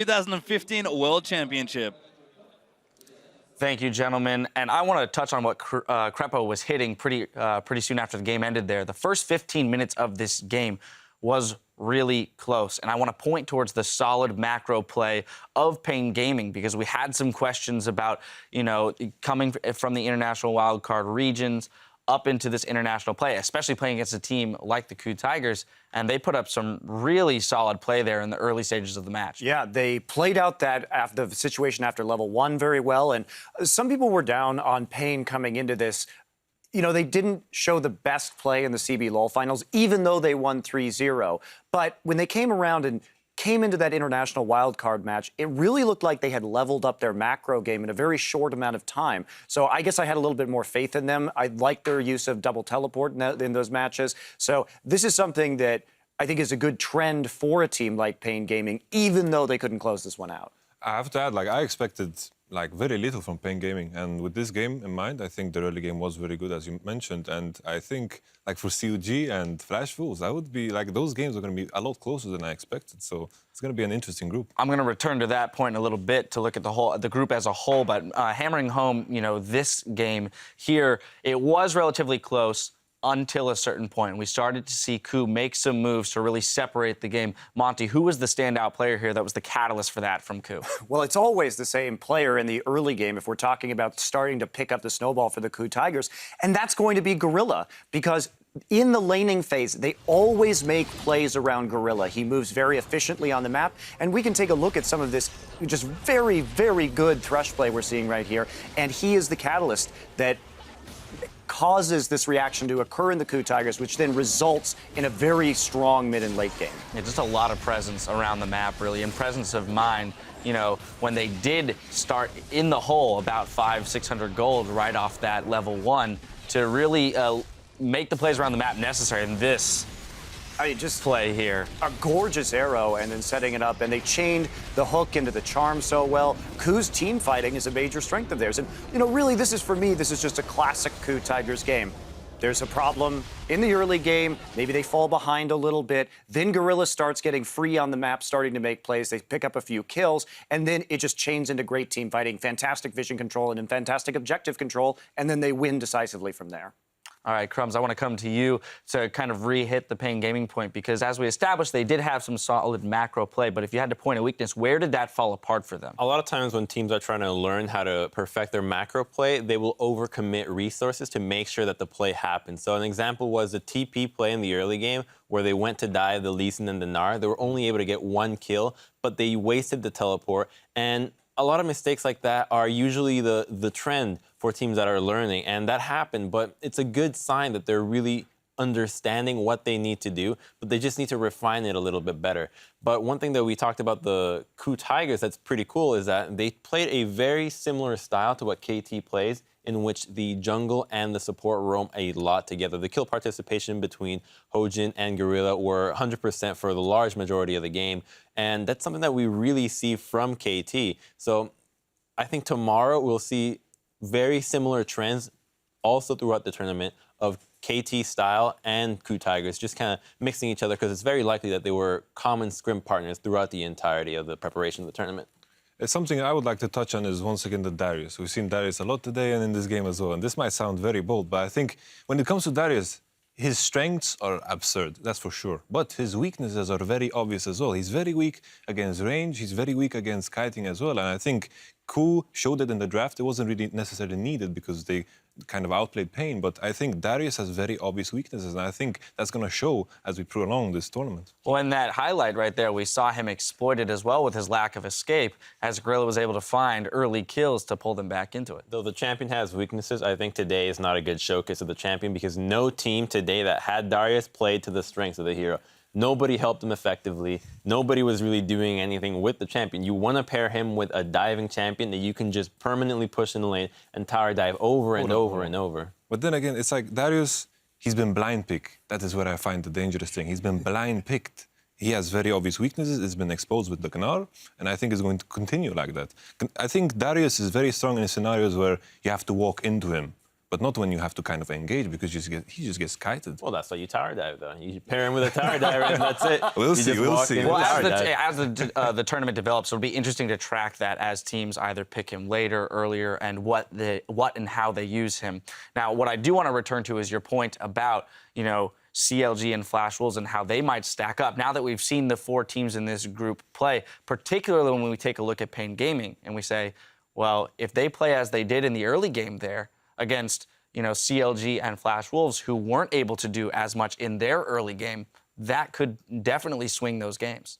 2015 World Championship. Thank you, gentlemen. And I want to touch on what Crepo was hitting pretty soon after the game ended there. The first 15 minutes of this game was really close. And I want to point towards the solid macro play of paiN Gaming, because we had some questions about, coming from the international wildcard regions up into this international play, especially playing against a team like the KOO Tigers, and they put up some really solid play there in the early stages of the match. Yeah, they played out the situation after level 1 very well, and some people were down on paiN coming into this. They didn't show the best play in the CB LoL finals, even though they won 3-0. But when they came around and came into that international wildcard match, it really looked like they had leveled up their macro game in a very short amount of time. So I guess I had a little bit more faith in them. I liked their use of double teleport in those matches. So this is something that I think is a good trend for a team like paiN Gaming, even though they couldn't close this one out. I have to add, I expected very little from paiN Gaming, and with this game in mind, I think the early game was very good, as you mentioned, and I think for COG and Flash Fools, I would be those games are going to be a lot closer than I expected, so it's going to be an interesting group. I'm going to return to that point in a little bit to look at the group as a whole, but hammering home, this game here, it was relatively close until a certain point. We started to see KOO make some moves to really separate the game. Monty, who was the standout player here that was the catalyst for that from KOO? Well, it's always the same player in the early game if we're talking about starting to pick up the snowball for the KOO Tigers, and that's going to be Gorilla, because in the laning phase, they always make plays around Gorilla. He moves very efficiently on the map, and we can take a look at some of this just very, very good Thresh play we're seeing right here, and he is the catalyst that causes this reaction to occur in the KOO Tigers, which then results in a very strong mid and late game. Yeah, just a lot of presence around the map, really, and presence of mind. When they did start in the hole, about 500-600 gold right off that level 1, to really make the plays around the map necessary. And this just play here. A gorgeous arrow, and then setting it up, and they chained the hook into the charm so well. KOO's team fighting is a major strength of theirs. And, really, this is just a classic KOO Tigers game. There's a problem in the early game. Maybe they fall behind a little bit. Then Gorilla starts getting free on the map, starting to make plays. They pick up a few kills, and then it just chains into great team fighting, fantastic vision control, and then fantastic objective control, and then they win decisively from there. All right, Crumbs, I want to come to you to kind of re-hit the paiN Gaming point, because as we established, they did have some solid macro play, but if you had to point a weakness, where did that fall apart for them? A lot of times when teams are trying to learn how to perfect their macro play, they will overcommit resources to make sure that the play happens. So an example was the TP play in the early game, where they went to dive the Lee Sin and the Gnar. They were only able to get 1 kill, but they wasted the teleport, and a lot of mistakes like that are usually the trend for teams that are learning, and that happened, but it's a good sign that they're really understanding what they need to do, but they just need to refine it a little bit better. But one thing that we talked about the KOO Tigers that's pretty cool is that they played a very similar style to what KT plays, in which the jungle and the support roam a lot together. The kill participation between Hojin and Gorilla were 100% for the large majority of the game, and that's something that we really see from KT. So I think tomorrow we'll see very similar trends also throughout the tournament of KT style and KOO Tigers just kind of mixing each other, because it's very likely that they were common scrim partners throughout the entirety of the preparation of the tournament. Something I would like to touch on is, once again, the Darius. We've seen Darius a lot today and in this game as well. And this might sound very bold, but I think when it comes to Darius, his strengths are absurd, that's for sure. But his weaknesses are very obvious as well. He's very weak against range. He's very weak against kiting as well. And I think KOO showed it in the draft. It wasn't really necessarily needed because they kind of outplayed paiN. But I think Darius has very obvious weaknesses, and I think that's going to show as we prolong this tournament. Well, in that highlight right there, we saw him exploit it as well with his lack of escape, as Gorilla was able to find early kills to pull them back into it. Though the champion has weaknesses, I think today is not a good showcase of the champion, because no team today that had Darius played to the strengths of the hero. Nobody helped him effectively. Nobody was really doing anything with the champion. You want to pair him with a diving champion that you can just permanently push in the lane and tower dive over and over and over. But then again, it's like Darius, he's been blind picked. That is where I find the dangerous thing. He's been blind picked. He has very obvious weaknesses. It's been exposed with the Gnar, and I think it's going to continue like that. I think Darius is very strong in scenarios where you have to walk into him. but not when you have to kind of engage because he just gets kited. Well, that's why you tower dive, though. You pair him with a tower diver, and that's it. We'll see. Well, as the tournament develops, it'll be interesting to track that as teams either pick him later, earlier, and what and how they use him. Now, what I do want to return to is your point about, CLG and Flash Wolves and how they might stack up. Now that we've seen the 4 teams in this group play, particularly when we take a look at paiN Gaming and we say, well, if they play as they did in the early game there against, CLG and Flash Wolves, who weren't able to do as much in their early game, that could definitely swing those games.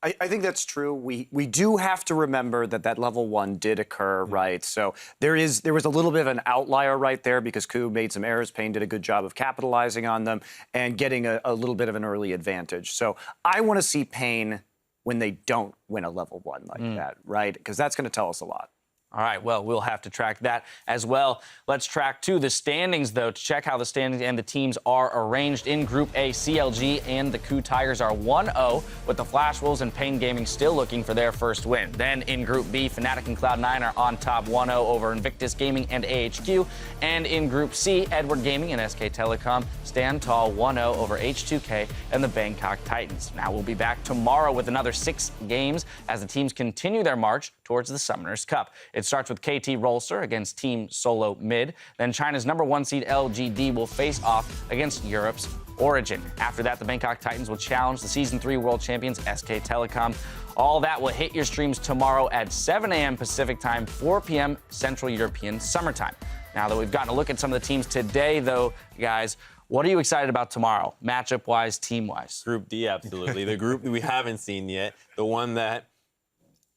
I think that's true. We do have to remember that level 1 did occur, right? So there was a little bit of an outlier right there because KOO made some errors. paiN did a good job of capitalizing on them and getting a little bit of an early advantage. So I want to see paiN when they don't win a level 1 like that, right? Because that's going to tell us a lot. All right, well, we'll have to track that as well. Let's track, too, the standings, though, to check how the standings and the teams are arranged. In Group A, CLG and the KOO Tigers are 1-0, with the Flash Wolves and paiN Gaming still looking for their first win. Then in Group B, Fnatic and Cloud9 are on top 1-0 over Invictus Gaming and AHQ. And in Group C, Edward Gaming and SK Telecom stand tall 1-0 over H2K and the Bangkok Titans. Now, we'll be back tomorrow with another 6 games as the teams continue their march towards the Summoners Cup. It starts with KT Rolster against Team Solo Mid. Then China's #1 seed LGD will face off against Europe's Origin. After that, the Bangkok Titans will challenge the Season 3 world champions SK Telecom. All that will hit your streams tomorrow at 7 a.m. Pacific time, 4 p.m. Central European Summertime. Now that we've gotten a look at some of the teams today, though, guys, what are you excited about tomorrow, matchup-wise, team-wise? Group D, absolutely. The group that we haven't seen yet, the one that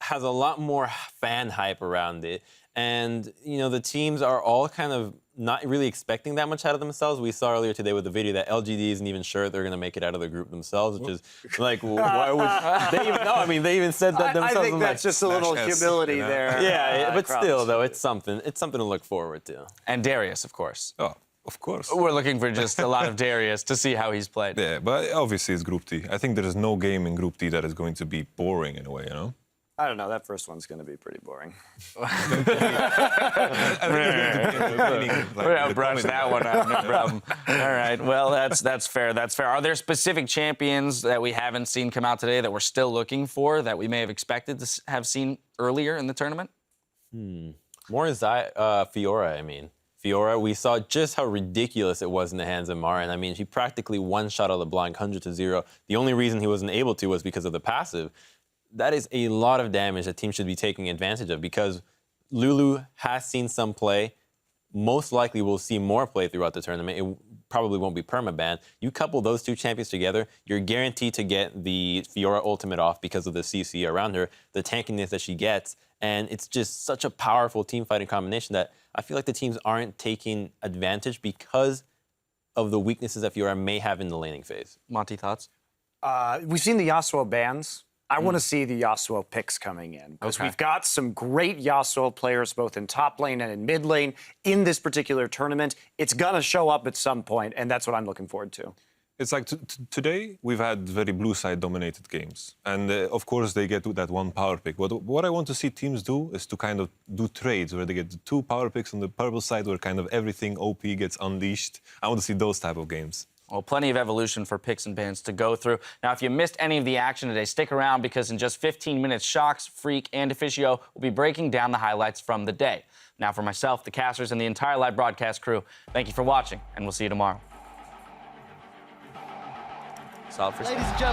has a lot more fan hype around it. And, the teams are all kind of not really expecting that much out of themselves. We saw earlier today with the video that LGD isn't even sure they're going to make it out of the group themselves, which is like, why would they even know? I mean, they even said that themselves. I think that's just a little humility there. Yeah, but still, though, it's something to look forward to. And Darius, of course. Oh, of course. We're looking for just a lot of Darius to see how he's played. Yeah, but obviously it's Group T. I think there is no game in Group T that is going to be boring in a way, I don't know. That first one's going to be pretty boring. We're going to brush that one out, no problem. All right, well, that's fair. That's fair. Are there specific champions that we haven't seen come out today that we're still looking for that we may have expected to have seen earlier in the tournament? More is Fiora, Fiora, we saw just how ridiculous it was in the hands of Marin. He practically one-shot out LeBlanc 100-0. The only reason he wasn't able to was because of the passive. That is a lot of damage that teams should be taking advantage of because Lulu has seen some play. Most likely we'll see more play throughout the tournament. It probably won't be permaban. You couple those 2 champions together, you're guaranteed to get the Fiora ultimate off because of the CC around her, the tankiness that she gets, and it's just such a powerful team fighting combination that I feel like the teams aren't taking advantage because of the weaknesses that Fiora may have in the laning phase. Monty, thoughts? We've seen the Yasuo bans. I want to see the Yasuo picks coming in because we've got some great Yasuo players both in top lane and in mid lane in this particular tournament. It's going to show up at some point, and that's what I'm looking forward to. It's like today we've had very blue side dominated games, and of course they get that one power pick. What I want to see teams do is to kind of do trades where they get the 2 power picks on the purple side where kind of everything OP gets unleashed. I want to see those type of games. Well, plenty of evolution for picks and bans to go through. Now, if you missed any of the action today, stick around because in just 15 minutes, Shocks, Freak, and Officio will be breaking down the highlights from the day. Now, for myself, the casters, and the entire live broadcast crew, thank you for watching, and we'll see you tomorrow. Solid for Ladies and gentlemen.